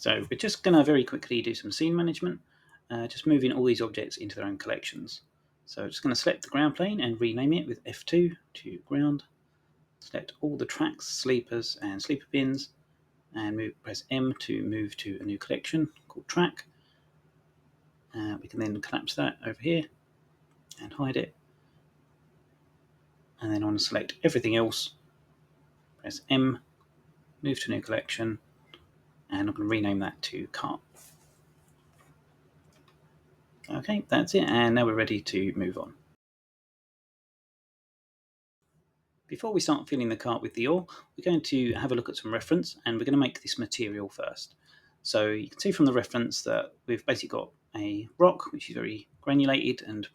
So we're just going to very quickly do some scene management, just moving all these objects into their own collections. So I'm just going to select the ground plane and rename it with F2 to ground. Select all the tracks, sleepers and sleeper bins, and press M to move to a new collection called track. We can then collapse that over here and hide it. And then I want to select everything else, press M, move to a new collection, and I'm going to rename that to cart. Okay, that's it, and now we're ready to move on. Before we start filling the cart with the ore, we're going to have a look at some reference, and we're going to make this material first. So you can see from the reference that we've basically got a rock, which is very granulated and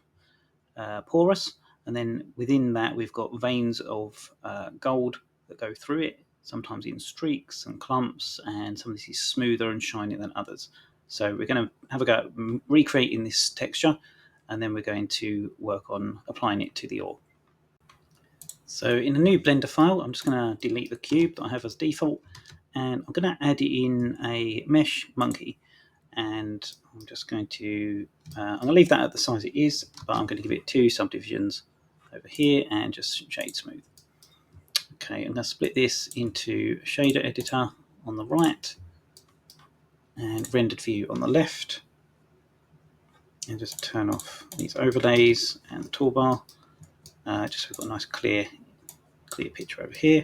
porous, and then within that we've got veins of gold that go through it, sometimes in streaks and clumps, and some of this is smoother and shinier than others. So we're going to have a go at recreating this texture, and then we're going to work on applying it to the ore. So in a new Blender file, I'm just going to delete the cube that I have as default, and I'm going to add in a mesh monkey. And I'm just going to, I'm going to leave that at the size it is, but I'm going to give it 2 subdivisions over here and just shade smooth. Okay, I'm going to split this into a shader editor on the right and rendered view on the left. And just turn off these overlays and the toolbar, just so we've got a nice clear picture over here.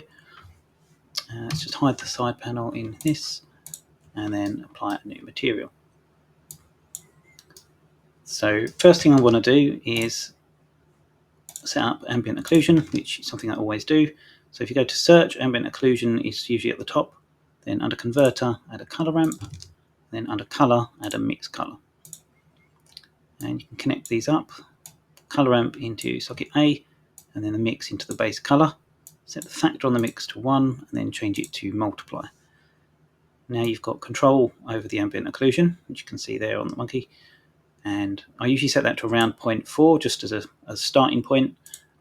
Let's just hide the side panel in this and then apply a new material. So first thing I want to do is set up ambient occlusion, which is something I always do. So if you go to search, ambient occlusion is usually at the top. Then under converter, add a color ramp. Then under color, add a mix color. And you can connect these up. Color ramp into socket A, and then the mix into the base color. Set the factor on the mix to 1, and then change it to multiply. Now you've got control over the ambient occlusion, which you can see there on the monkey. And I usually set that to around 0.4 just as a starting point,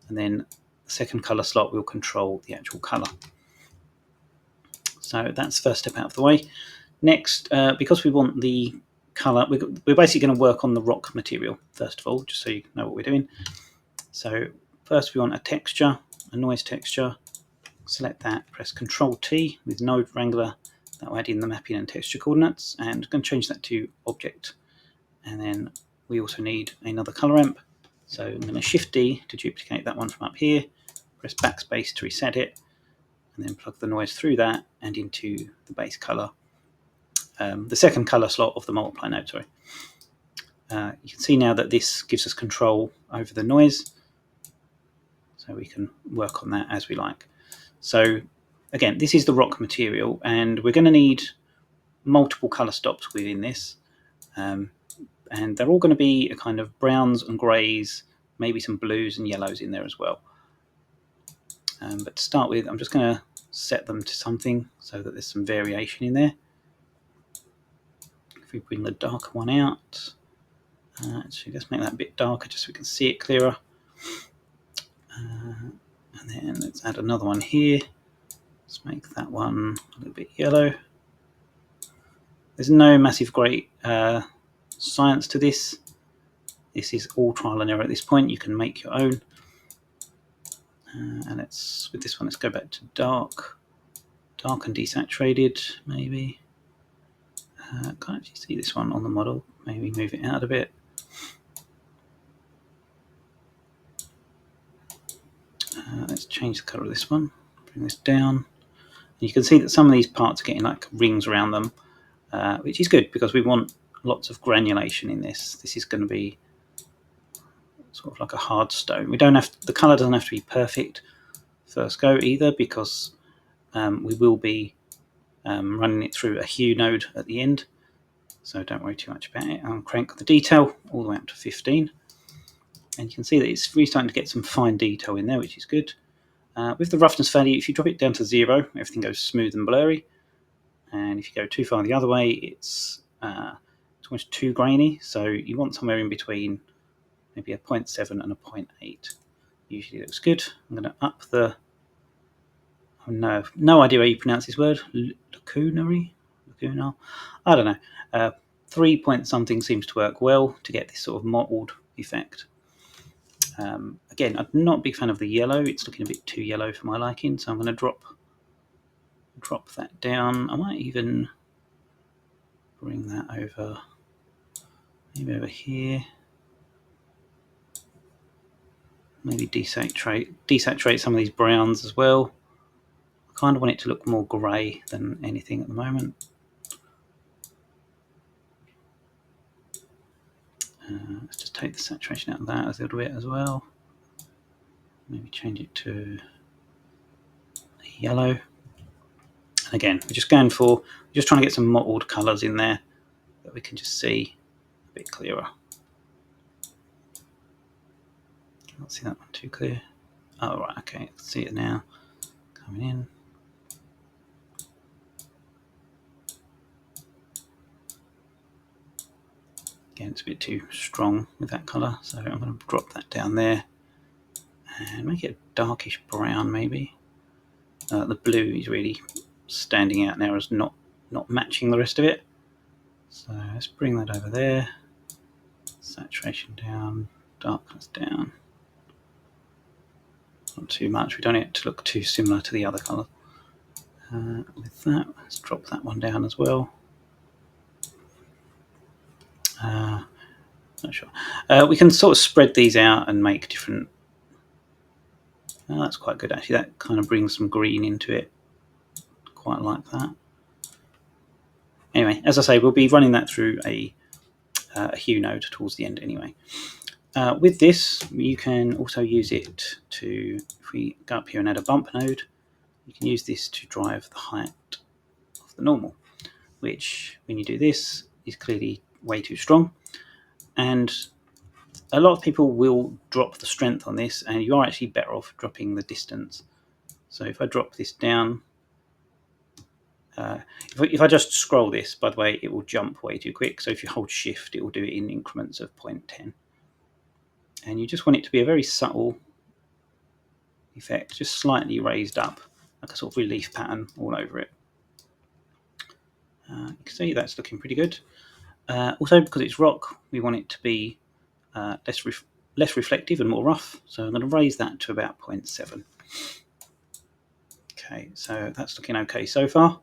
and then the second color slot will control the actual color. So that's the first step out of the way. Next, because we want the color, we're basically going to work on the rock material first of all, just so you know what we're doing. So first we want a texture, a noise texture. Select that, press Ctrl T with Node Wrangler. That will add in the mapping and texture coordinates, and I'm going to change that to object. And then we also need another color ramp. So I'm going to Shift D to duplicate that one from up here, press backspace to reset it, and then plug the noise through that and into the base color, the second color slot of the multiply node, sorry. You can see now that this gives us control over the noise, so we can work on that as we like. So again, this is the rock material, and we're going to need multiple color stops within this. And they're all going to be a kind of browns and greys, maybe some blues and yellows in there as well. But to start with, I'm just going to set them to something so that there's some variation in there. If we bring the darker one out, actually let's make that a bit darker just so we can see it clearer. And then let's add another one here. Let's make that one a little bit yellow. There's no massive great science to this. This is all trial and error at this point. You can make your own. And with this one, let's go back to dark and desaturated, maybe. Can't actually see this one on the model. Maybe move it out a bit. Let's change the color of this one. Bring this down. You can see that some of these parts are getting like rings around them, which is good because we want lots of granulation in this. This is going to be sort of like a hard stone. We don't have the color doesn't have to be perfect first go either, because we will be running it through a hue node at the end. So don't worry too much about it. I'll crank the detail all the way up to 15. And you can see that it's really starting to get some fine detail in there, which is good. With the roughness value, if you drop it down to 0, everything goes smooth and blurry. And if you go too far the other way, it's almost too grainy. So you want somewhere in between, maybe a 0.7 and a 0.8. Usually looks good. I'm going to up the, no idea how you pronounce this word, lacunary. Laguna. I don't know. 3 point something seems to work well to get this sort of mottled effect. Again, I'm not a big fan of the yellow. It's looking a bit too yellow for my liking, so I'm going to drop that down. I might even bring that over, maybe over here. Maybe desaturate some of these browns as well. I kind of want it to look more grey than anything at the moment. Let's just take the saturation out of that a little bit as well. Maybe change it to yellow. And again, we're just trying to get some mottled colours in there that we can just see a bit clearer. Can't see that one too clear. Oh, right, okay, I can see it now coming in. Again, it's a bit too strong with that colour, so I'm going to drop that down there and make it a darkish brown maybe. The blue is really standing out now as not matching the rest of it. So let's bring that over there. Saturation down, darkness down. Not too much, we don't want it to look too similar to the other colour. With that, let's drop that one down as well. Not sure. We can sort of spread these out and make different. That's quite good actually. That kind of brings some green into it. Quite like that. Anyway, as I say, we'll be running that through a hue node towards the end anyway. With this, you can also use it to, if we go up here and add a bump node, you can use this to drive the height of the normal, which when you do this is clearly way too strong. And a lot of people will drop the strength on this, and you are actually better off dropping the distance. So if I drop this down, if I just scroll this, by the way, it will jump way too quick. So if you hold shift, it will do it in increments of 0.10. And you just want it to be a very subtle effect, just slightly raised up, like a sort of relief pattern all over it. You can see that's looking pretty good. Also, because it's rock, we want it to be less reflective and more rough, so I'm going to raise that to about 0.7. Okay, so that's looking okay so far.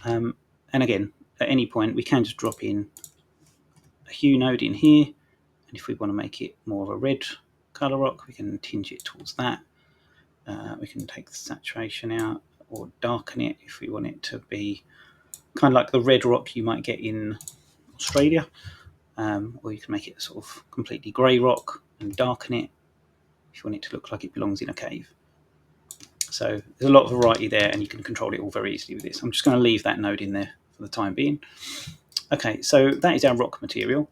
And again, at any point we can just drop in a hue node in here, and if we want to make it more of a red colour rock, we can tinge it towards that. We can take the saturation out or darken it if we want it to be kind of like the red rock you might get in Australia, or you can make it a sort of completely grey rock and darken it if you want it to look like it belongs in a cave. So there's a lot of variety there, and you can control it all very easily with this. I'm just going to leave that node in there for the time being. Okay, so that is our rock material.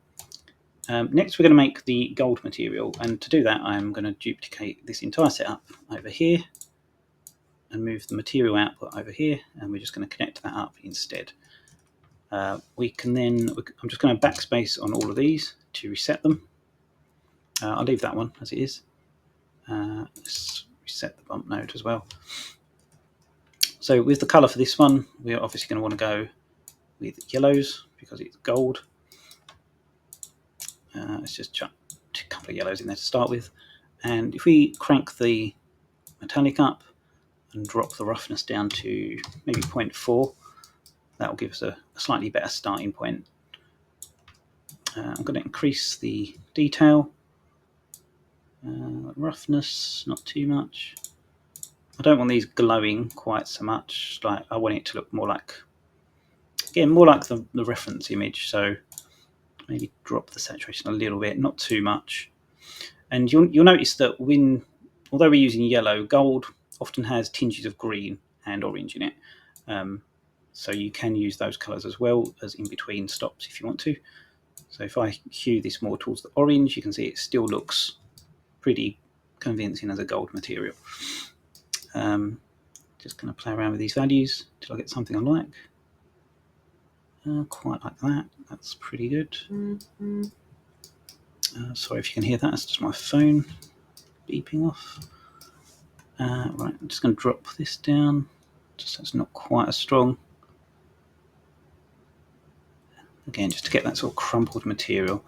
Next we're going to make the gold material, and to do that I'm going to duplicate this entire setup over here and move the material output over here, and we're just going to connect that up instead. We can then, I'm just going to backspace on all of these to reset them. I'll leave that one as it is. Let's reset the bump node as well. So with the colour for this one, we're obviously going to want to go with yellows because it's gold. Let's just chuck a couple of yellows in there to start with. And if we crank the metallic up and drop the roughness down to maybe 0.4, that will give us a slightly better starting point. I'm going to increase the detail. Roughness, not too much. I don't want these glowing quite so much. Like, I want it to look more like, again, more like the reference image. So maybe drop the saturation a little bit, not too much. And you'll notice that although we're using yellow, gold often has tinges of green and orange in it. So you can use those colours as well as in between stops if you want to. So if I hue this more towards the orange, you can see it still looks pretty convincing as a gold material. Just going to play around with these values till I get something I like. Quite like that. That's pretty good. Sorry if you can hear that. It's just my phone beeping off. Right, I'm just going to drop this down just so it's not quite as strong. again, just to get that sort of crumpled material.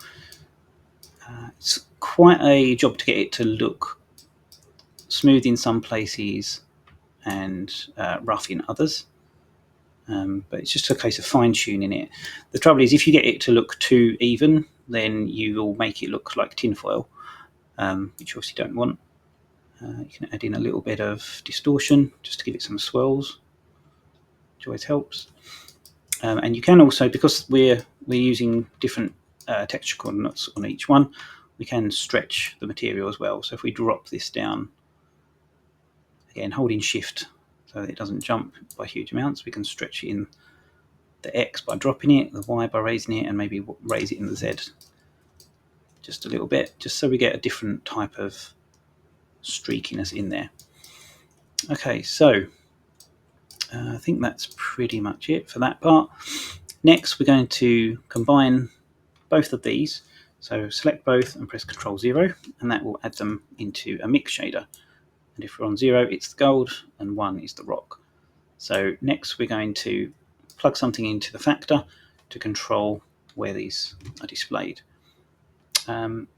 It's quite a job to get it to look smooth in some places and rough in others. But it's just a case of fine-tuning it. The trouble is, if you get it to look too even, then you will make it look like tinfoil, which you obviously don't want. You can add in a little bit of distortion just to give it some swirls, which always helps. And you can also, because we're using different texture coordinates on each one, we can stretch the material as well. So if we drop this down, again holding shift so that it doesn't jump by huge amounts, we can stretch it in the X by dropping it, the Y by raising it, and maybe raise it in the Z just a little bit, just so we get a different type of streakiness in there. Okay, so I think that's pretty much it for that part. Next, we're going to combine both of these. So select both and press Ctrl 0, and that will add them into a mix shader. And if we're on 0, it's the gold, and 1 is the rock. So next, we're going to plug something into the factor to control where these are displayed. And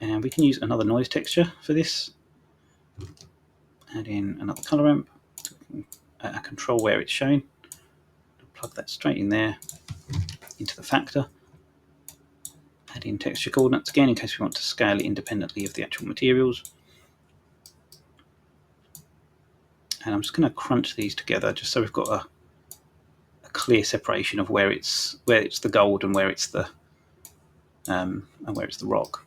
we can use another noise texture for this. Add in another color ramp, control where it's shown. Plug that straight in there into the factor. Add in texture coordinates again in case we want to scale it independently of the actual materials. And I'm just going to crunch these together just so we've got a clear separation of where it's the gold and where it's the rock.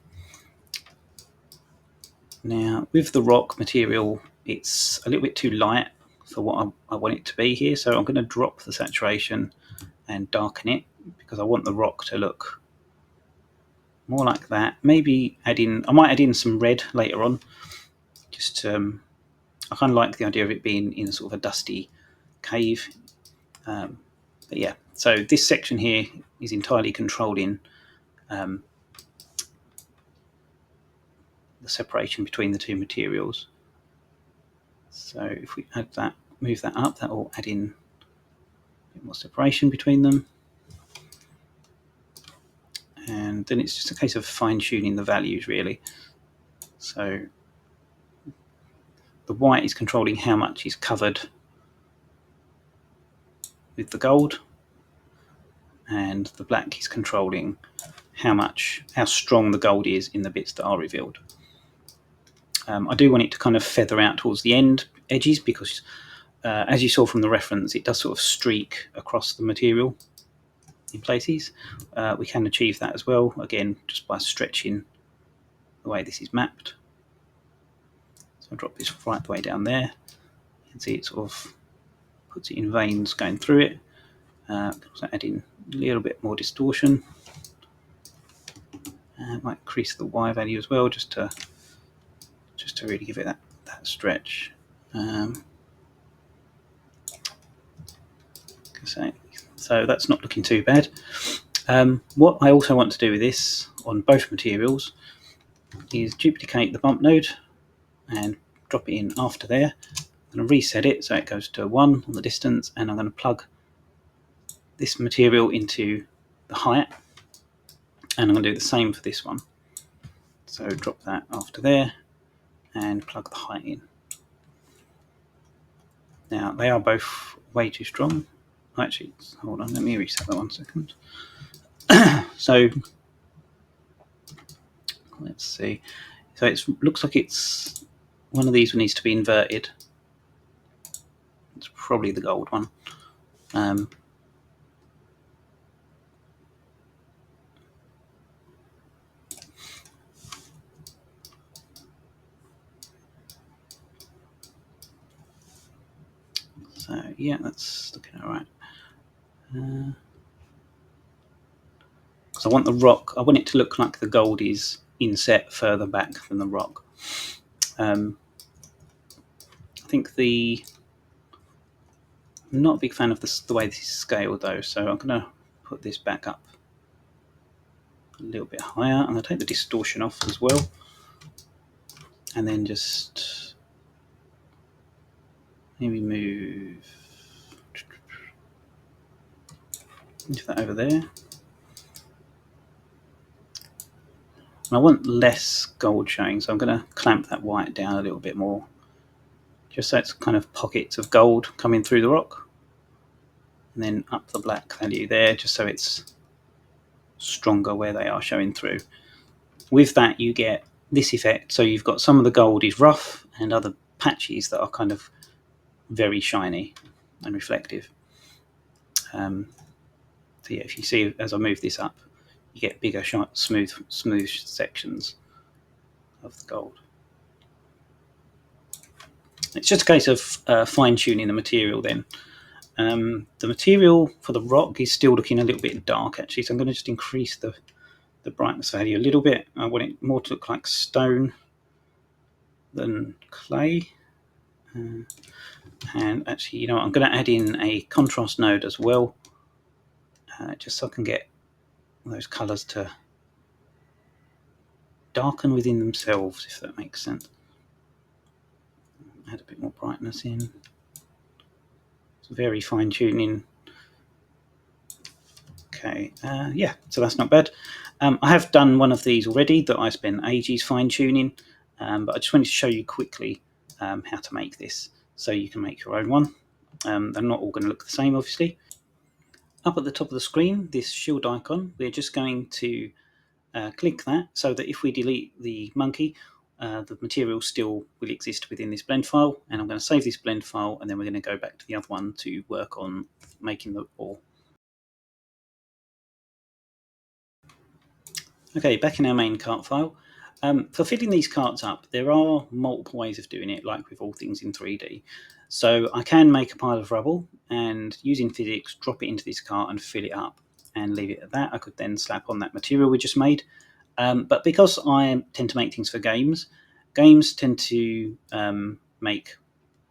Now with the rock material, it's a little bit too light for what I want it to be here, so I'm going to drop the saturation and darken it because I want the rock to look more like that. Maybe I might add in some red later on. Just I kind of like the idea of it being in a sort of a dusty cave. But yeah, so this section here is entirely controlling the separation between the two materials. So if we add that, move that up, that will add in a bit more separation between them. And then it's just a case of fine-tuning the values, really. So the white is controlling how much is covered with the gold, and the black is controlling how strong the gold is in the bits that are revealed. I do want it to kind of feather out towards the end edges because as you saw from the reference, it does sort of streak across the material in places. We can achieve that as well, again, just by stretching the way this is mapped. So I'll drop this right the way down there. You can see it sort of puts it in veins going through it. Also add in a little bit more distortion. Might increase the Y value as well, just to really give it that stretch. So that's not looking too bad. What I also want to do with this on both materials is duplicate the bump node and drop it in after there. I'm going to reset it so it goes to 1 on the distance, and I'm going to plug this material into the height, and I'm going to do the same for this one. So drop that after there and plug the height in. Now they are both way too strong. Actually, hold on, let me reset that 1 second. So let's see. So it looks like it's one of these needs to be inverted. It's probably the gold one. So yeah, that's looking all right. Because I want the rock, I want it to look like the gold is inset further back than the rock. I think I'm not a big fan of the way this is scaled though, so I'm going to put this back up a little bit higher. I'm going to take the distortion off as well, and then just maybe move that over there. And I want less gold showing, so I'm going to clamp that white down a little bit more, just so it's kind of pockets of gold coming through the rock, and then up the black value there, just so it's stronger where they are showing through. With that, you get this effect. So you've got some of the gold is rough and other patches that are kind of very shiny and reflective. So yeah, if you see as I move this up, you get bigger, smooth sections of the gold. It's just a case of fine-tuning the material then. The material for the rock is still looking a little bit dark actually, so I'm going to just increase the brightness value a little bit. I want it more to look like stone than clay. And actually, you know what, I'm going to add in a contrast node as well, just so I can get those colours to darken within themselves, if that makes sense. Add a bit more brightness in. It's very fine tuning. Okay, yeah, so that's not bad. I have done one of these already that I spent ages fine tuning, but I just wanted to show you quickly how to make this so you can make your own one. They're not all going to look the same, obviously. Up at the top of the screen, this shield icon, we're just going to click that so that if we delete the monkey, the material still will exist within this blend file. And I'm going to save this blend file, and then we're going to go back to the other one to work on making the ore. Okay, back in our main cart file. For filling these carts up, there are multiple ways of doing it, like with all things in 3D. So I can make a pile of rubble and, using physics, drop it into this cart and fill it up and leave it at that. I could then slap on that material we just made. But because I tend to make things for games tend to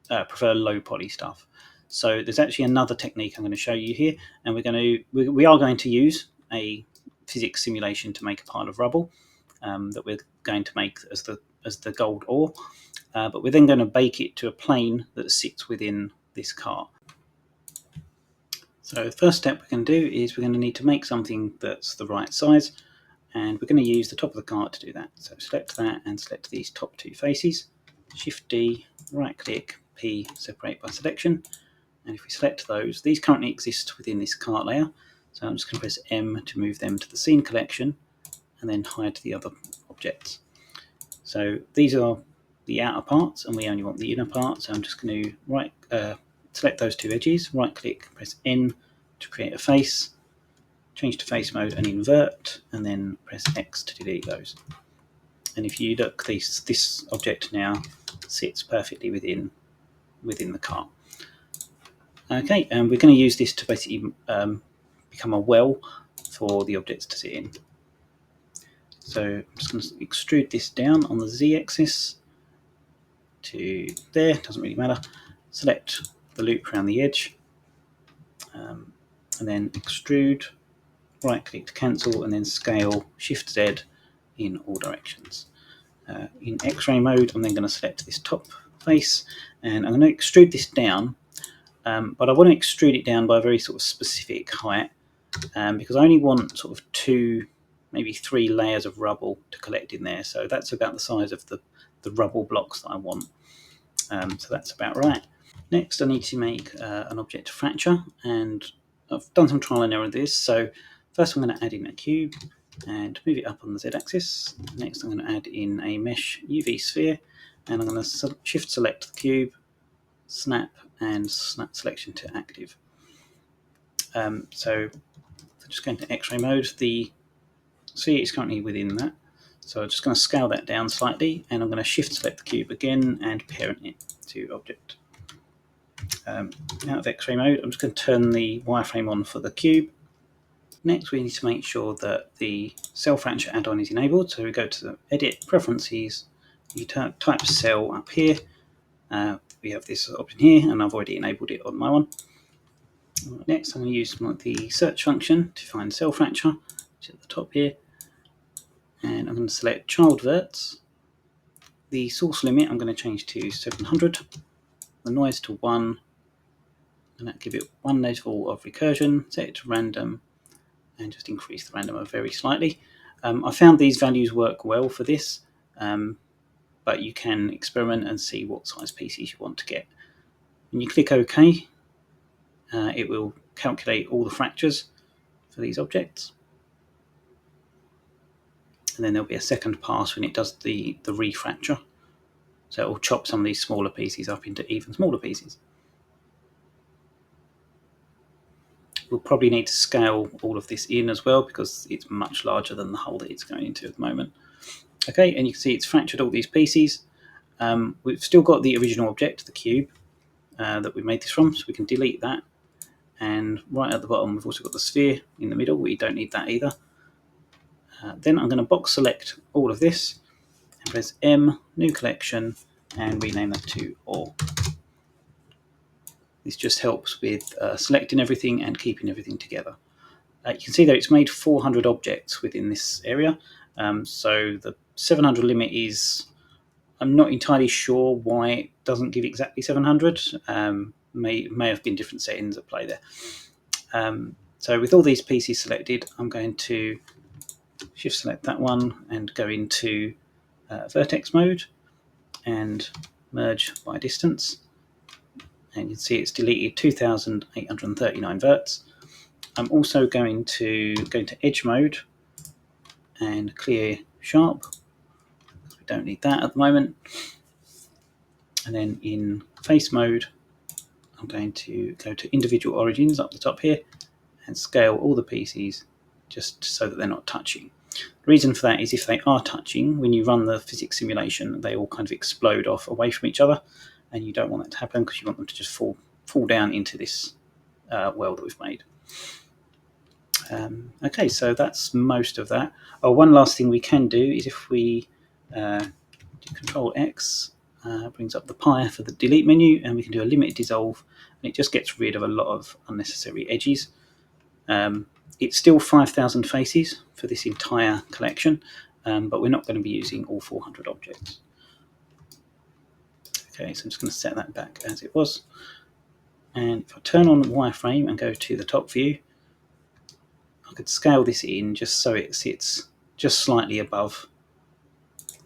prefer low poly stuff. So there's actually another technique I'm going to show you here, and we are going to use a physics simulation to make a pile of rubble that we're going to make as the gold ore, but we're then going to bake it to a plane that sits within this cart. So the first step we're going to do is we're going to need to make something that's the right size, and we're going to use the top of the cart to do that. So select that and select these top two faces, Shift D, right click, P, separate by selection, and if we select those, these currently exist within this cart layer, so I'm just going to press M to move them to the scene collection and then hide the other objects. So these are the outer parts and we only want the inner part, so I'm just going to select those two edges, right click, press N to create a face, change to face mode and invert, and then press X to delete those. And if you look, this object now sits perfectly within the cart. Okay, and we're going to use this to basically become a well for the objects to sit in. So I'm just going to extrude this down on the Z-axis to there, doesn't really matter. Select the loop around the edge, and then extrude, right click to cancel, and then scale, Shift Z in all directions. In X-ray mode, I'm then going to select this top face, and I'm going to extrude this down, but I want to extrude it down by a very sort of specific height, because I only want sort of 2, maybe 3 layers of rubble to collect in there. So that's about the size of the rubble blocks that I want. So that's about right. Next, I need to make an object fracture, and I've done some trial and error with this. So first I'm going to add in a cube and move it up on the Z-axis. Next I'm going to add in a mesh UV sphere, and I'm going to shift select the cube, snap, and snap selection to active. So just going to X-ray mode, the sphere is currently within that. So I'm just going to scale that down slightly, and I'm going to shift select the cube again and parent it to object. Out of X-ray mode, I'm just going to turn the wireframe on for the cube. Next, we need to make sure that the cell fracture add-on is enabled. So we go to the Edit, Preferences, you type cell up here. We have this option here, and I've already enabled it on my one. Next, I'm going to use the search function to find cell fracture, which is at the top here. And I'm going to select child verts. The source limit I'm going to change to 700. The noise to 1. And that give it 1 level of recursion. Set it to random, and just increase the randomer very slightly. I found these values work well for this, but you can experiment and see what size pieces you want to get. When you click OK, it will calculate all the fractures for these objects. And then there'll be a second pass when it does the refracture. So it will chop some of these smaller pieces up into even smaller pieces. We'll probably need to scale all of this in as well because it's much larger than the hole that it's going into at the moment. Okay, and you can see it's fractured all these pieces. We've still got the original object, the cube, that we made this from, so we can delete that. And right at the bottom, we've also got the sphere in the middle. We don't need that either. Then I'm going to box select all of this and press M, new collection, and rename that to ore. This just helps with selecting everything and keeping everything together. You can see that it's made 400 objects within this area. So the 700 limit is, I'm not entirely sure why it doesn't give exactly 700. May have been different settings at play there. So with all these pieces selected, I'm going to shift select that one and go into vertex mode and merge by distance. And you can see it's deleted 2,839 verts. I'm also going to go into edge mode and clear sharp. We don't need that at the moment. And then in face mode, I'm going to go to individual origins up the top here and scale all the pieces just so that they're not touching. The reason for that is if they are touching, when you run the physics simulation, they all kind of explode off away from each other, and you don't want that to happen because you want them to just fall down into this well that we've made. Okay, so that's most of that. Oh, one last thing we can do is if we do Control X, brings up the pie for the delete menu, and we can do a limited dissolve, and it just gets rid of a lot of unnecessary edges. It's still 5,000 faces for this entire collection, but we're not going to be using all 400 objects. Okay, so I'm just going to set that back as it was. And if I turn on the wireframe and go to the top view, I could scale this in just so it sits just slightly above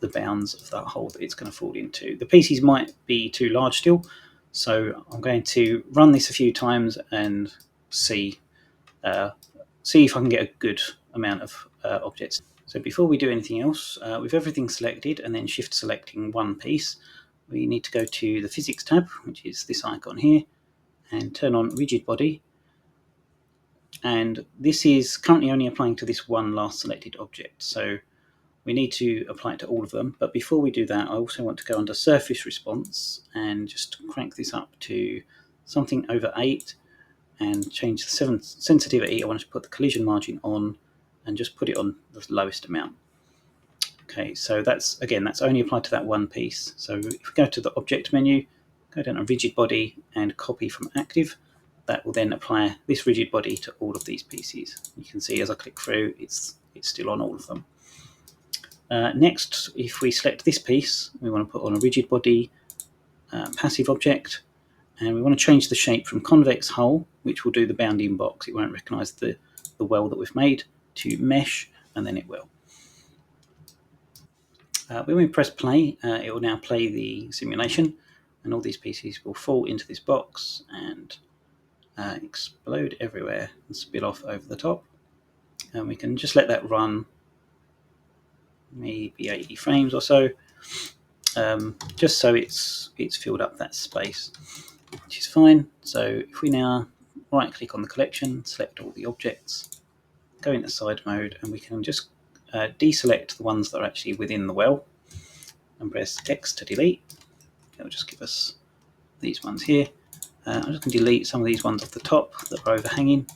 the bounds of that hole that it's going to fall into. The pieces might be too large still, so I'm going to run this a few times and see if I can get a good amount of objects. So before we do anything else, with everything selected and then shift selecting one piece, we need to go to the physics tab, which is this icon here, and turn on rigid body. And this is currently only applying to this one last selected object, so we need to apply it to all of them. But before we do that, I also want to go under surface response and just crank this up to something over 8 and change the sensitivity. I want to put the collision margin on and just put it on the lowest amount. Okay, so that's only applied to that one piece. So if we go to the object menu, go down to rigid body and copy from active, that will then apply this rigid body to all of these pieces. You can see as I click through, it's still on all of them. Next, if we select this piece, we want to put on a rigid body passive object, and we want to change the shape from convex hull, which will do the bounding box. It won't recognise the well that we've made, to mesh, and then it will. When we press play, it will now play the simulation, and all these pieces will fall into this box and explode everywhere and spill off over the top. And we can just let that run maybe 80 frames or so, just so it's filled up that space, which is fine. So if we now right click on the collection, select all the objects, go into side mode, and we can just deselect the ones that are actually within the well and press X to delete. It'll just give us these ones here. I'm just going to delete some of these ones off the top that are overhanging,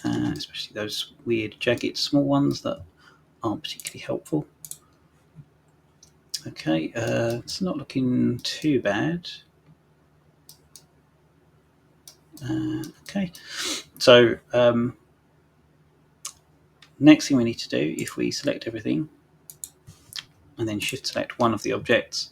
especially those weird jagged small ones that aren't particularly helpful. Okay, it's not looking too bad. Okay, so next thing we need to do, if we select everything and then shift select one of the objects,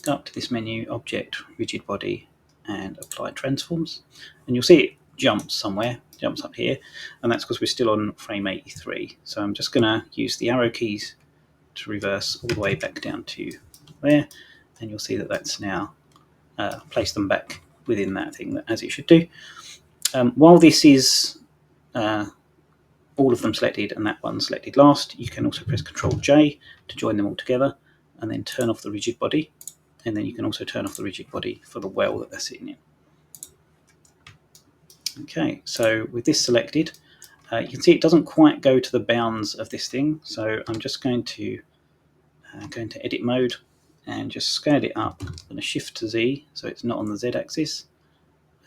go up to this menu, object, rigid body, and apply transforms, and you'll see it jumps up here, and that's because we're still on frame 83. So I'm just going to use the arrow keys to reverse all the way back down to there, and you'll see that that's now placed them back within that thing as it should do. While this is all of them selected and that one selected last, you can also press Ctrl J to join them all together, and then turn off the rigid body, and then you can also turn off the rigid body for the well that they're sitting in. Okay, so with this selected, you can see it doesn't quite go to the bounds of this thing, so I'm just going to go into edit mode and just scale it up. I'm going to shift to Z so it's not on the Z axis,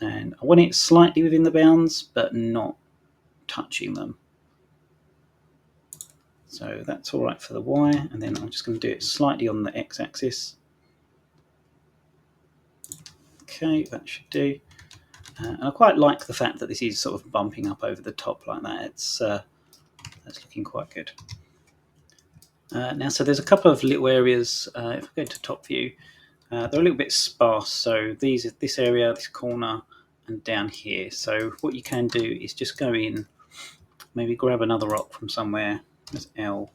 and I want it slightly within the bounds but not touching them. So that's all right for the Y, and then I'm just going to do it slightly on the X axis. Okay, that should do. And I quite like the fact that this is sort of bumping up over the top like that. It's that's looking quite good. Now, so there's a couple of little areas. If I go to top view, they're a little bit sparse. So this area, this corner, and down here. So what you can do is just go in, maybe grab another rock from somewhere. There's L,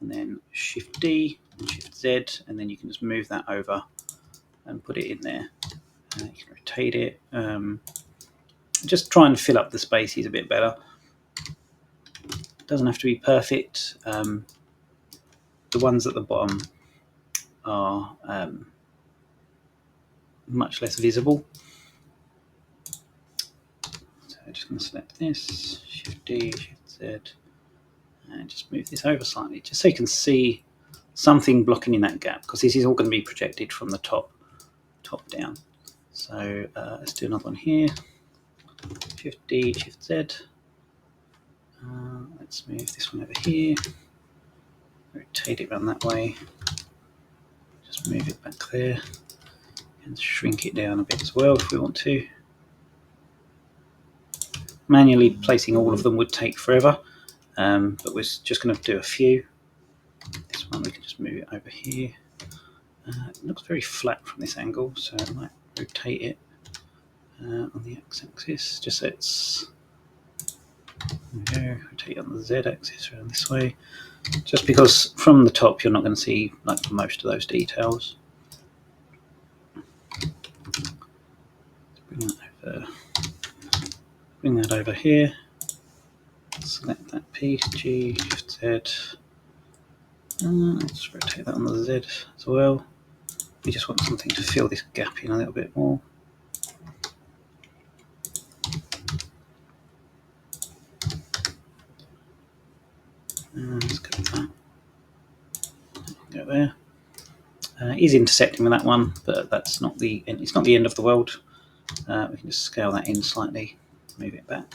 and then Shift D, and Shift Z, and then you can just move that over and put it in there. You can rotate it. Just try and fill up the spaces a bit better. It doesn't have to be perfect. The ones at the bottom are much less visible. So I'm just going to select this, Shift D, Shift Z, and just move this over slightly, just so you can see something blocking in that gap, because this is all going to be projected from the top down. So let's do another one here. Shift D, Shift Z. Let's move this one over here. Rotate it around that way. Just move it back there. And shrink it down a bit as well if we want to. Manually placing all of them would take forever, but we're just going to do a few. This one we can just move it over here. It looks very flat from this angle, so I might rotate it on the x-axis, just so it's, there we go, rotate it on the z-axis around this way, just because from the top you're not going to see like most of those details. Bring that over here, select that piece, G, Shift Z, let's rotate that on the Z as well. We just want something to fill this gap in a little bit more. Let's go with that. Go there. Is intersecting with that one, but that's not the end. It's not the end of the world. We can just scale that in slightly, move it back.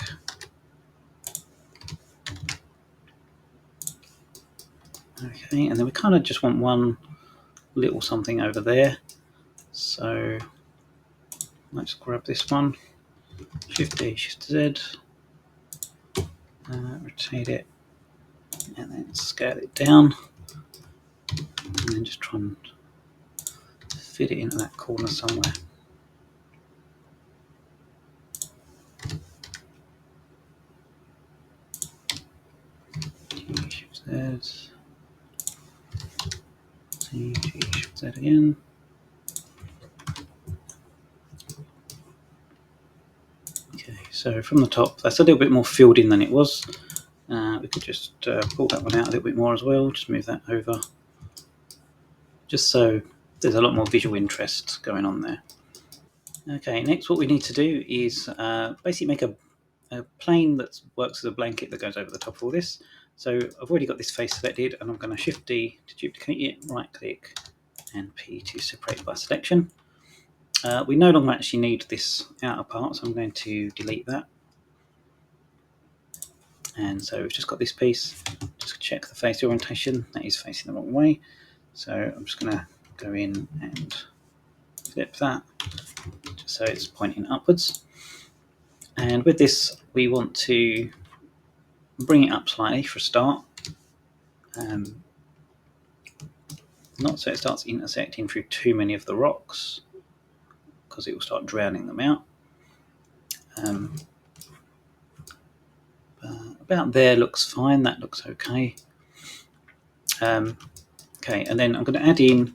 Okay, and then we kind of just want one little something over there. So let's grab this one, Shift D, Shift Z, rotate it, and then scale it down, and then just try and fit it into that corner somewhere. G, Shift Z, C, G, Shift Z again. Okay, so from the top, that's a little bit more filled in than it was. We could just pull that one out a little bit more as well, just move that over, just so there's a lot more visual interest going on there. Okay, next what we need to do is basically make a plane that works as a blanket that goes over the top of all this. So I've already got this face selected, and I'm going to Shift D to duplicate it, right click, and P to separate by selection. We no longer actually need this outer part, so I'm going to delete that. And so we've just got this piece. Just check the face orientation, that is facing the wrong way. So I'm just going to go in and flip that, just so it's pointing upwards. And with this, we want to bring it up slightly for a start. Not so it starts intersecting through too many of the rocks, because it will start drowning them out. about there looks fine. That looks okay. Okay, and then I'm going to add in,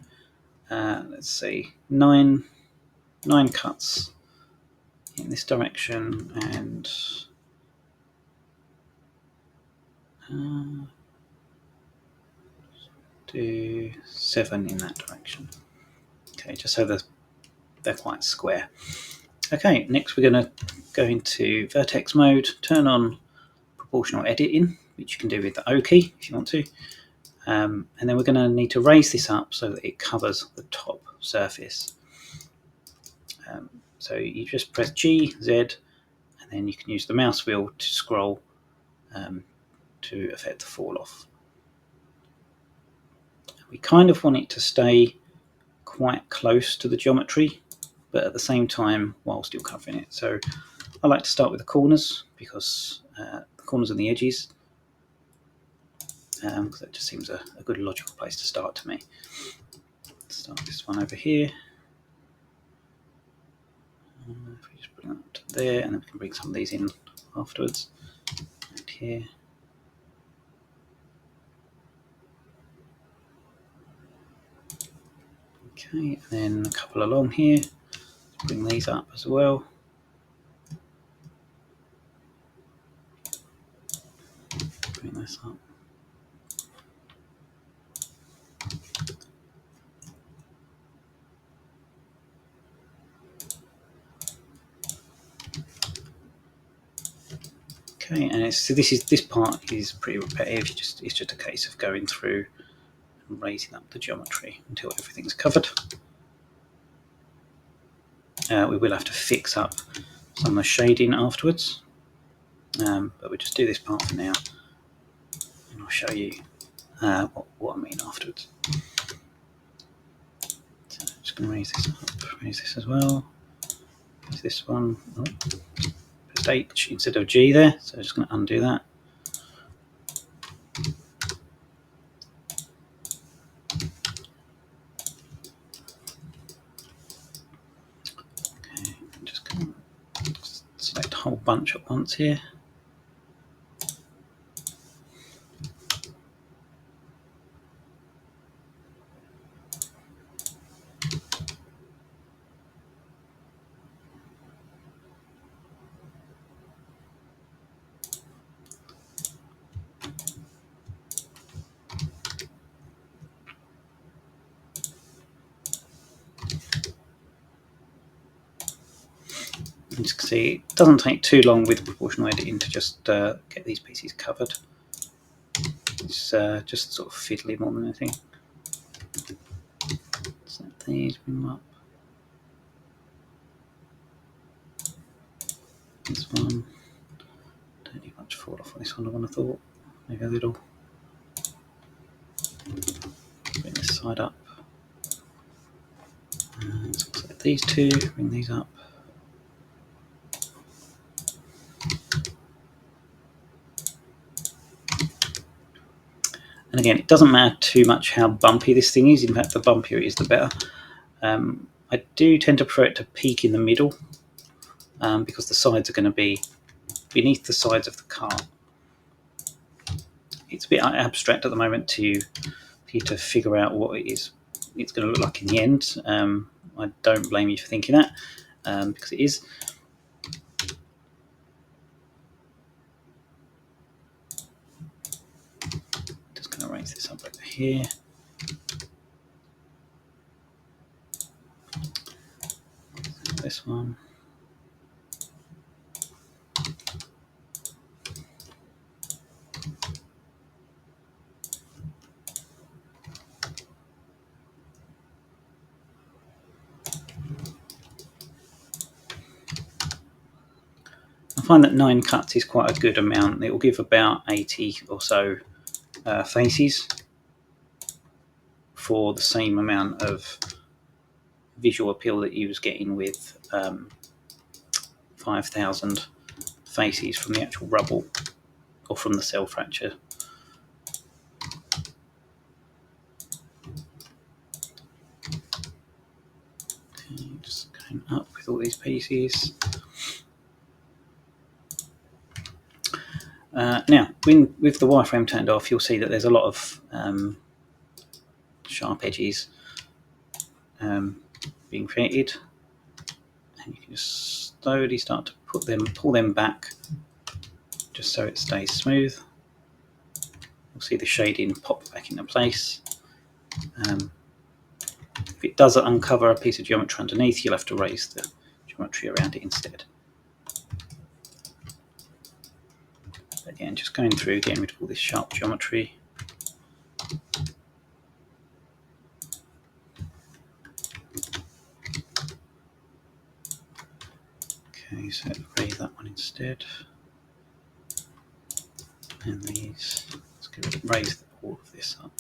let's see, nine cuts in this direction, and do 7 in that direction. Okay, just so they're quite square. Okay, next we're going to go into vertex mode, turn on proportional editing, which you can do with the O key if you want to. And then we're going to need to raise this up so that it covers the top surface. So you just press G, Z, and then you can use the mouse wheel to scroll to affect the fall off. We kind of want it to stay quite close to the geometry, but at the same time while still covering it. So I like to start with the corners, because the corners and the edges, because that just seems a good logical place to start to me. Let's start this one over here. If we just bring that up to there, and then we can bring some of these in afterwards. And here. Okay, and then a couple along here. Bring these up as well. Bring this up. Okay, and so this part is pretty repetitive. It's just a case of going through and raising up the geometry until everything's covered. We will have to fix up some of the shading afterwards, but we'll just do this part for now, and I'll show you what I mean afterwards. So I'm just going to raise this up, raise this as well. Use this one. Oh, pressed H instead of G there, so I'm just going to undo that. Okay, I'm just going to select a whole bunch at once here. As you can see, it doesn't take too long with proportional editing to just get these pieces covered. It's just sort of fiddly more than anything. Select these, bring them up. This one, don't need much fall off on this one, I would have thought. Maybe a little. Bring this side up. Select these two, bring these up. And again, it doesn't matter too much how bumpy this thing is. In fact, the bumpier it is, the better. I do tend to prefer it to peak in the middle, because the sides are going to be beneath the sides of the cart. It's a bit abstract at the moment for you to figure out what it's going to look like in the end. I don't blame you for thinking that, because it is. Just going to raise this up over here. This one. I find that 9 cuts is quite a good amount. It will give about 80 or so faces for the same amount of visual appeal that you was getting with 5,000 faces from the actual rubble or from the cell fracture. Okay, just going up with all these pieces. Now, with the wireframe turned off, you'll see that there's a lot of sharp edges being created, and you can just slowly start to pull them back, just so it stays smooth. You'll see the shading pop back into place. If it does uncover a piece of geometry underneath, you'll have to raise the geometry around it instead. Again, just going through, getting rid of all this sharp geometry. Okay, so erase that one instead. And these, let's raise all of this up,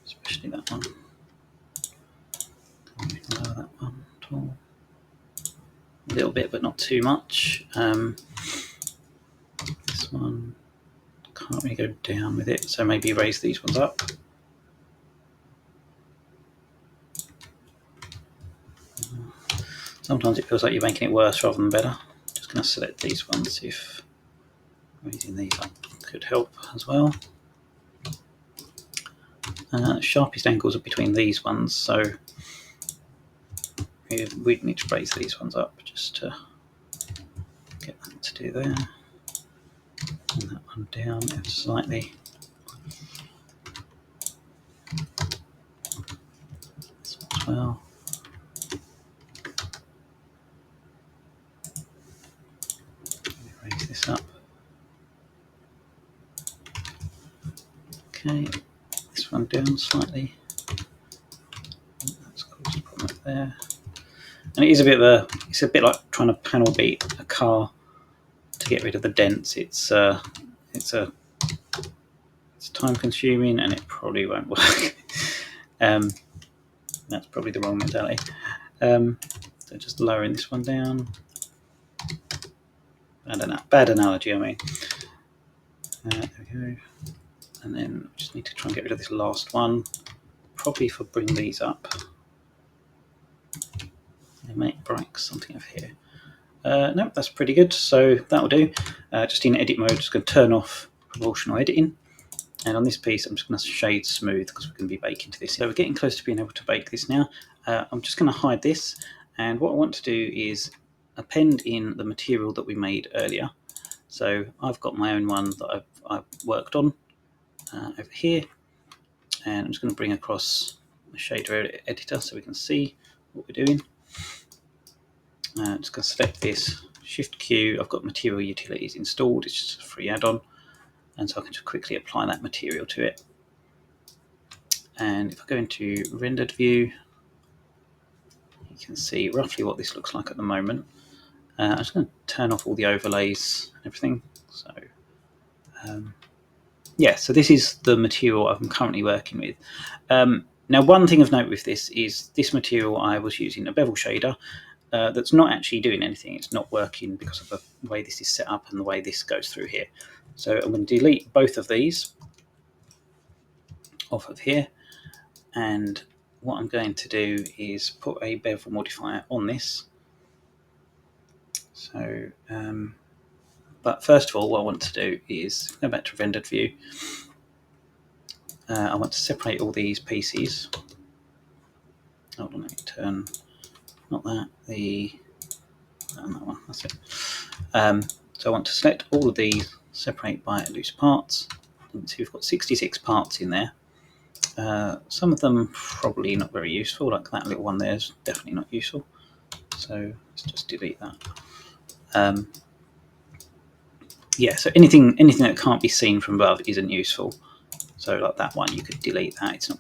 especially that one. Lower that one at all. A little bit, but not too much. This one, can't really go down with it, so maybe raise these ones up. Sometimes it feels like you're making it worse rather than better. Just going to select these ones, see if raising these up could help as well. Sharpest angles are between these ones, so we'd need to raise these ones up just to get that to do there. And that one down ever slightly. This one as well. Raise this up. Okay, this one down slightly. That's caused a problem up there. And it is it's a bit like trying to panel beat a car to get rid of the dents. It's time consuming and it probably won't work. That's probably the wrong mentality. So just lowering this one down. Bad analogy, I mean. There we go. And then we just need to try and get rid of this last one. Probably for bring these up. They might break something over here. No, that's pretty good. So that'll do. Just in edit mode, just going to turn off proportional editing. And on this piece, I'm just going to shade smooth because we're going to be baking to this. So we're getting close to being able to bake this now. I'm just going to hide this. And what I want to do is append in the material that we made earlier. So I've got my own one that I've worked on over here. And I'm just going to bring across the shader editor so we can see what we're doing. I'm just going to select this, Shift Q. I've got material utilities installed. It's just a free add-on. And so I can just quickly apply that material to it. And if I go into rendered view, you can see roughly what this looks like at the moment. I'm just going to turn off all the overlays and everything. So yeah, so this is the material I'm currently working with. Now, one thing of note with this is this material I was using a bevel shader that's not actually doing anything. It's not working because of the way this is set up and the way this goes through here. So I'm going to delete both of these off of here. And what I'm going to do is put a bevel modifier on this. So, but first of all, what I want to do is go back to rendered view. I want to separate all these pieces. Hold on, let me turn, not that, that one, that's it. So I want to select all of these, separate by loose parts. You can see we've got 66 parts in there. Some of them probably not very useful, like that little one there is definitely not useful. So let's just delete that. Yeah, so anything that can't be seen from above isn't useful. So like that one, you could delete that. It's not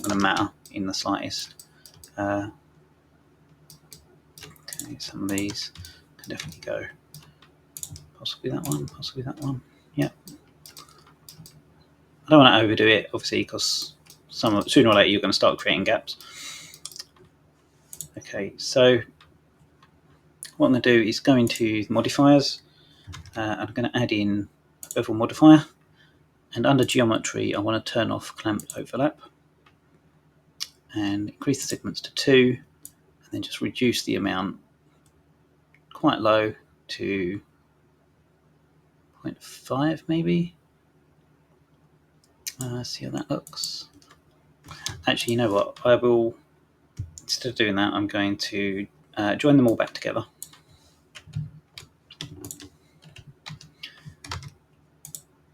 gonna matter in the slightest. Okay, some of these can definitely go. Possibly that one. Possibly that one. Yeah. I don't want to overdo it, obviously, because sooner or later you're going to start creating gaps. Okay, so what I'm going to do is go into the modifiers. I'm going to add in a bevel modifier. And under geometry, I want to turn off clamp overlap. And increase the segments to 2. And then just reduce the amount quite low to 0.5 maybe. See how that looks. Actually, you know what? I will, instead of doing that, I'm going to join them all back together.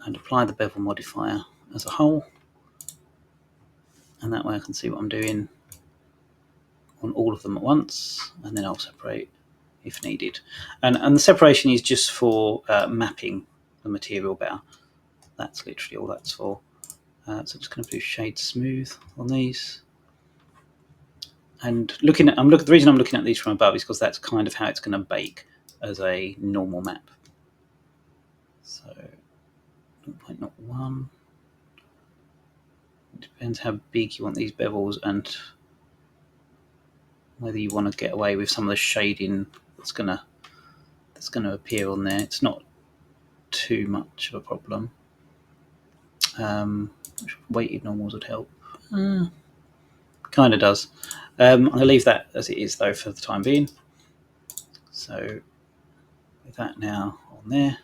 And apply the bevel modifier as a whole. And that way I can see what I'm doing on all of them at once, and then I'll separate if needed. And the separation is just for mapping the material better. That's literally all that's for. So I'm just going to do shade smooth on these. And the reason I'm looking at these from above is because that's kind of how it's going to bake as a normal map. So 0.01. It depends how big you want these bevels and whether you want to get away with some of the shading that's going to appear on there. It's not too much of a problem. Weighted normals would help. Kind of does. I'm going to leave that as it is though for the time being. So with that now on there,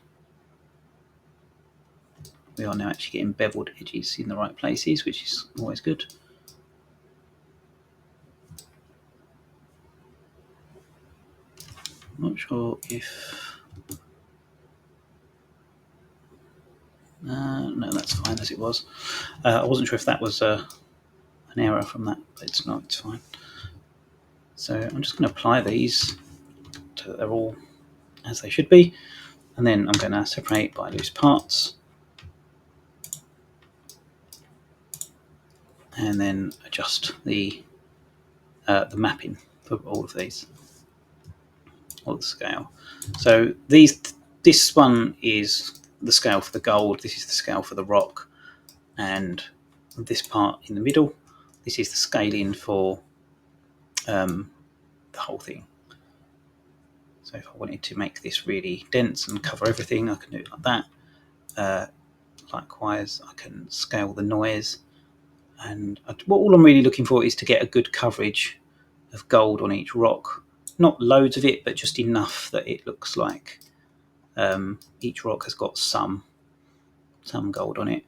we are now actually getting beveled edges in the right places, which is always good. I'm not sure if... no, that's fine as it was. I wasn't sure if that was an error from that, but it's not, it's fine. So I'm just going to apply these so that they're all as they should be, and then I'm going to separate by loose parts, and then adjust the mapping for all of these, or the scale. So this one is the scale for the gold, this is the scale for the rock, and this part in the middle, this is the scaling for the whole thing. So if I wanted to make this really dense and cover everything, I can do it like that. Likewise, I can scale the noise, and all I'm really looking for is to get a good coverage of gold on each rock. Not loads of it, but just enough that it looks like each rock has got some gold on it.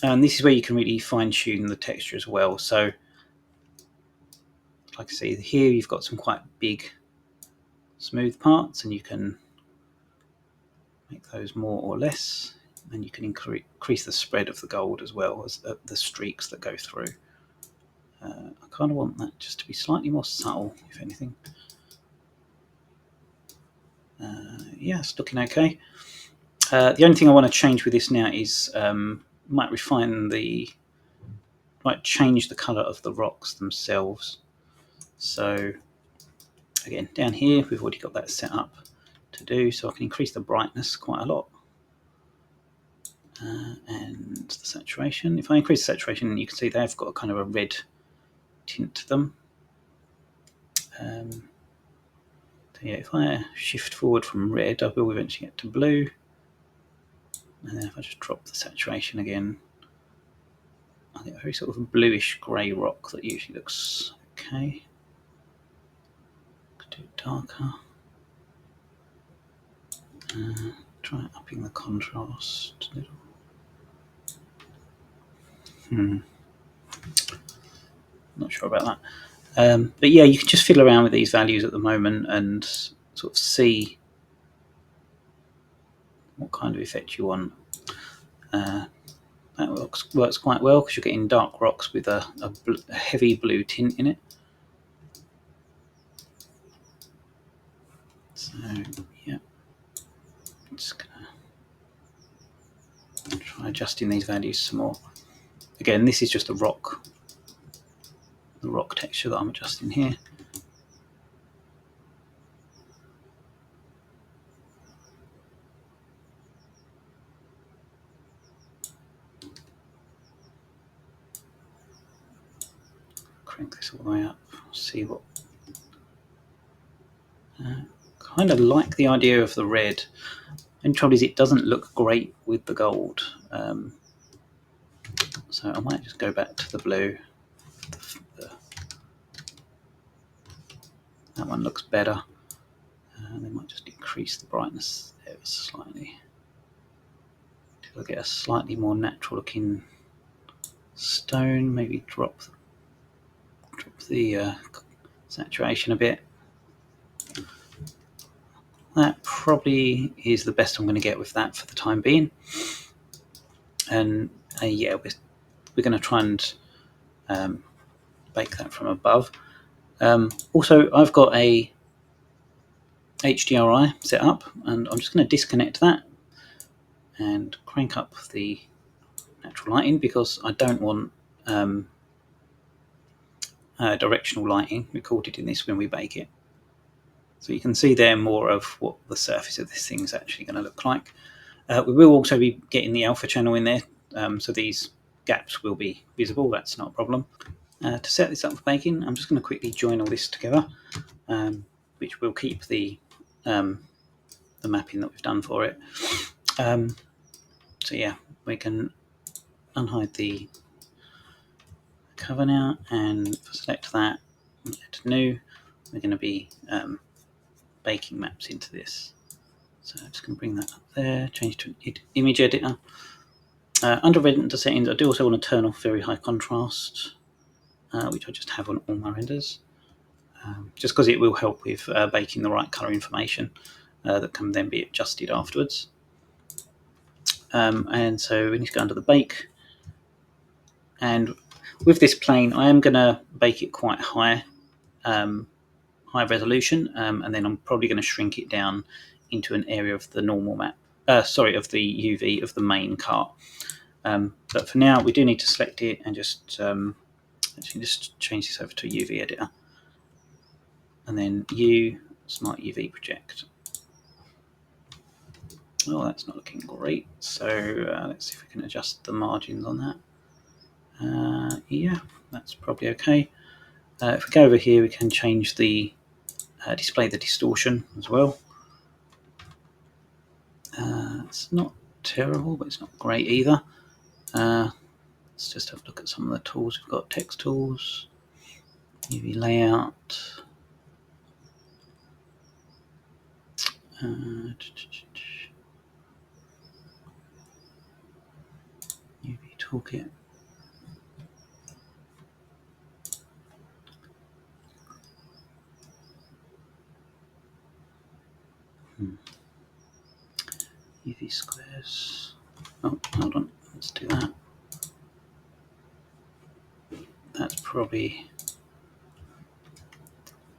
And this is where you can really fine tune the texture as well. So like I say, here you've got some quite big smooth parts, and you can make those more or less, and you can increase the spread of the gold as well as the streaks that go through. I kind of want that just to be slightly more subtle, if anything. Yeah, it's looking okay. The only thing I want to change with this now is might change the colour of the rocks themselves. So again, down here we've already got that set up to do, so I can increase the brightness quite a lot. And the saturation. If I increase the saturation, you can see they've got a kind of a red tint to them. So yeah, if I shift forward from red, I will eventually get to blue. And then if I just drop the saturation again, I get a very sort of a bluish grey rock that usually looks okay. Could do it darker. Try upping the contrast a little. Not sure about that. But yeah, you can just fiddle around with these values at the moment and sort of see what kind of effect you want. That works quite well because you're getting dark rocks with a heavy blue tint in it. So yeah, I'm just gonna try adjusting these values some more. Again, this is just the rock texture that I'm adjusting here. Crank this all the way up, see what... kind of like the idea of the red, and the trouble is it doesn't look great with the gold. So I might just go back to the blue. That one looks better. They might just increase the brightness there slightly. We'll get a slightly more natural looking stone, maybe drop the saturation a bit. That probably is the best I'm going to get with that for the time being. And yeah, we're going to try and bake that from above. Also, I've got a HDRI set up, and I'm just going to disconnect that and crank up the natural lighting because I don't want directional lighting recorded in this when we bake it. So you can see there more of what the surface of this thing is actually going to look like. We will also be getting the alpha channel in there, so these gaps will be visible. That's not a problem. To set this up for baking, I'm just going to quickly join all this together, which will keep the mapping that we've done for it. So yeah, we can unhide the cover now and select that, add new. We're going to be baking maps into this. So I'm just going to bring that up there, change to an image editor. Under render settings, I do also want to turn off very high contrast, which I just have on all my renders, just because it will help with baking the right colour information that can then be adjusted afterwards. And so we need to go under the bake. And with this plane, I am going to bake it quite high resolution, and then I'm probably going to shrink it down into an area of the normal map. Of the UV of the main cart. But for now, we do need to select it and just change this over to a UV editor, and then Smart UV Project. Oh, that's not looking great. So let's see if we can adjust the margins on that. Yeah, that's probably okay. If we go over here, we can change the display the distortion as well. It's not terrible, but it's not great either. Let's just have a look at some of the tools. We've got text tools, UV layout, UV toolkit. UV squares. Oh, hold on. Let's do that. That's probably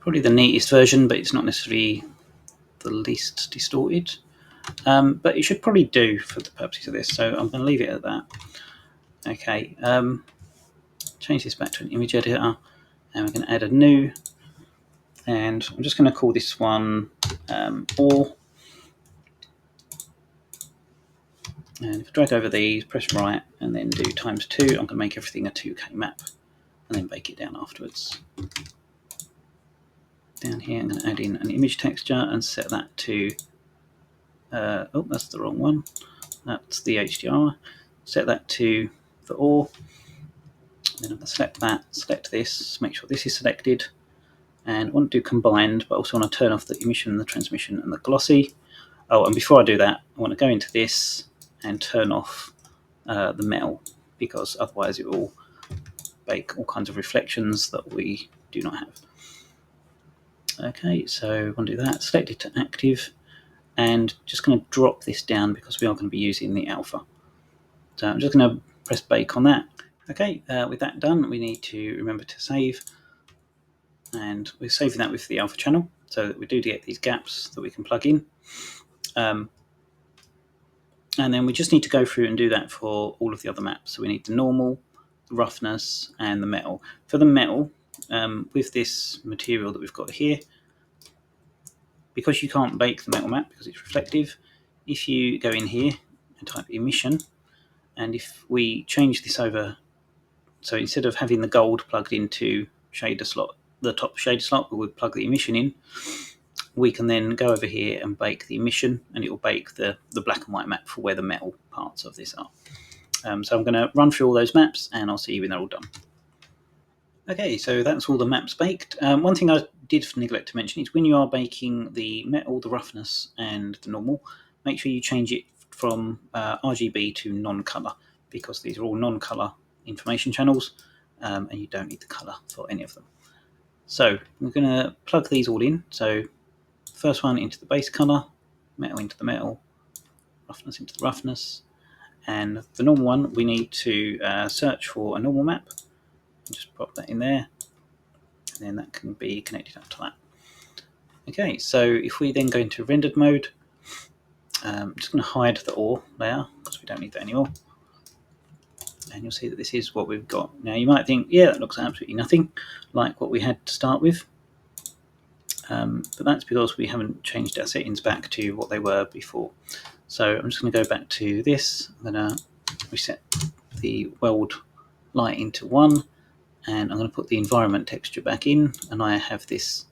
the neatest version, but it's not necessarily the least distorted. But it should probably do for the purposes of this, so I'm going to leave it at that. Okay, change this back to an image editor, and we're going to add a new, and I'm just going to call this one ore. And if I drag over these, press right, and then do ×2, I'm going to make everything a 2K map, and then bake it down afterwards. Down here, I'm going to add in an image texture and set that to, oh, that's the wrong one. That's the HDR. Set that to the ore. Then I'm going to select that, select this, make sure this is selected, and I want to do combined, but also want to turn off the emission, the transmission, and the glossy. Oh, and before I do that, I want to go into this and turn off the metal, because otherwise it will bake all kinds of reflections that we do not have. Okay, so I want to do that, select it to active, and just going to drop this down because we are going to be using the alpha. So I'm just going to press bake on that. Okay, with that done, we need to remember to save, and we're saving that with the alpha channel so that we do get these gaps that we can plug in. And then we just need to go through and do that for all of the other maps. So we need the normal, the roughness, and the metal. For the metal, with this material that we've got here, because you can't bake the metal map because it's reflective, if you go in here and type emission, and if we change this over, so instead of having the gold plugged into shader slot, the top shader slot, we would plug the emission in, we can then go over here and bake the emission, and it will bake the black and white map for where the metal parts of this are. So I'm going to run through all those maps, and I'll see you when they're all done. Okay, so that's all the maps baked. One thing I did neglect to mention is when you are baking the metal, the roughness, and the normal, make sure you change it from RGB to non-colour, because these are all non-colour information channels, and you don't need the colour for any of them. So we're going to plug these all in. So first one into the base colour, metal into the metal, roughness into the roughness, and the normal one we need to search for a normal map. Just pop that in there, and then that can be connected up to that. Okay, so if we then go into rendered mode, I'm just going to hide the ore layer because we don't need that anymore. And you'll see that this is what we've got. Now you might think, yeah, that looks absolutely nothing like what we had to start with. But that's because we haven't changed our settings back to what they were before. So I'm just going to go back to this. I'm going to reset the weld lighting to 1, and I'm going to put the environment texture back in, and I have this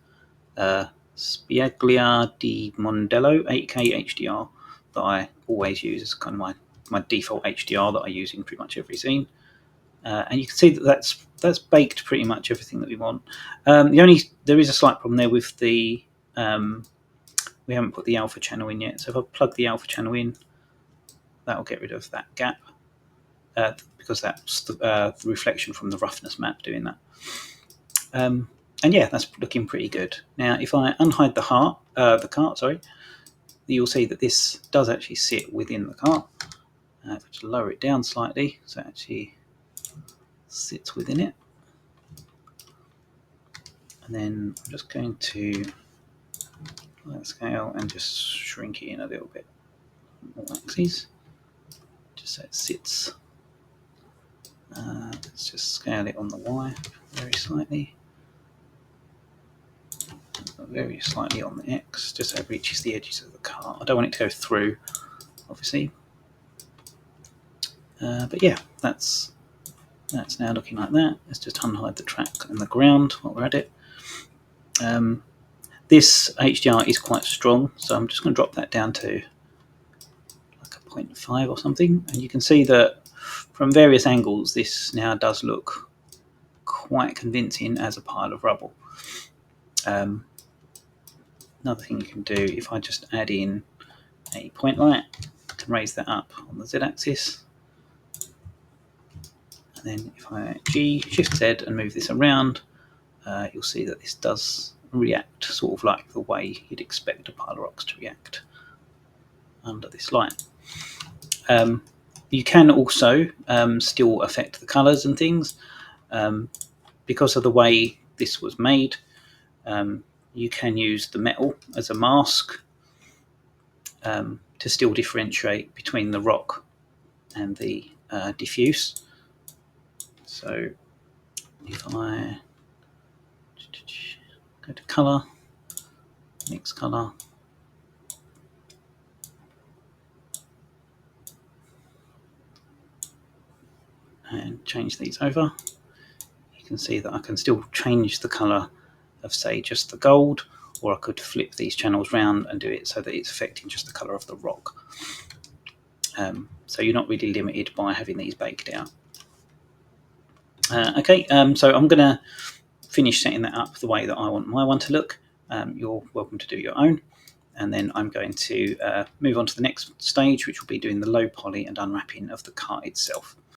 Spiaglia di Mondello 8K HDR that I always use as kind of my default HDR that I use in pretty much every scene. And you can see that that's baked pretty much everything that we want. There is a slight problem there with the we haven't put the alpha channel in yet. So if I plug the alpha channel in, that will get rid of that gap, because that's the reflection from the roughness map doing that. And yeah, that's looking pretty good. Now, if I unhide the cart, you'll see that this does actually sit within the cart. If I just lower it down slightly, so it actually sits within it. And then I'm just going to scale and just shrink it in a little bit more axes, just so it sits. Let's just scale it on the Y very slightly on the X, just so it reaches the edges of the cart. I don't want it to go through, obviously. But yeah, that's now looking like that. Let's just unhide the track and the ground while we're at it. This HDR is quite strong, so I'm just going to drop that down to like a 0.5 or something, and you can see that from various angles this now does look quite convincing as a pile of rubble. Another thing you can do, if I just add in a point light, I can raise that up on the Z-axis, and then if I Shift Z and move this around, you'll see that this does react sort of like the way you'd expect a pile of rocks to react under this light. You can also still affect the colours and things. Because of the way this was made, you can use the metal as a mask to still differentiate between the rock and the diffuse. So if I go to colour, mix colour, and change these over, you can see that I can still change the colour of, say, just the gold, or I could flip these channels round and do it so that it's affecting just the colour of the rock. So you're not really limited by having these baked out. Okay, so I'm going to finish setting that up the way that I want my one to look. You're welcome to do your own. And then I'm going to move on to the next stage, which will be doing the low poly and unwrapping of the cart itself.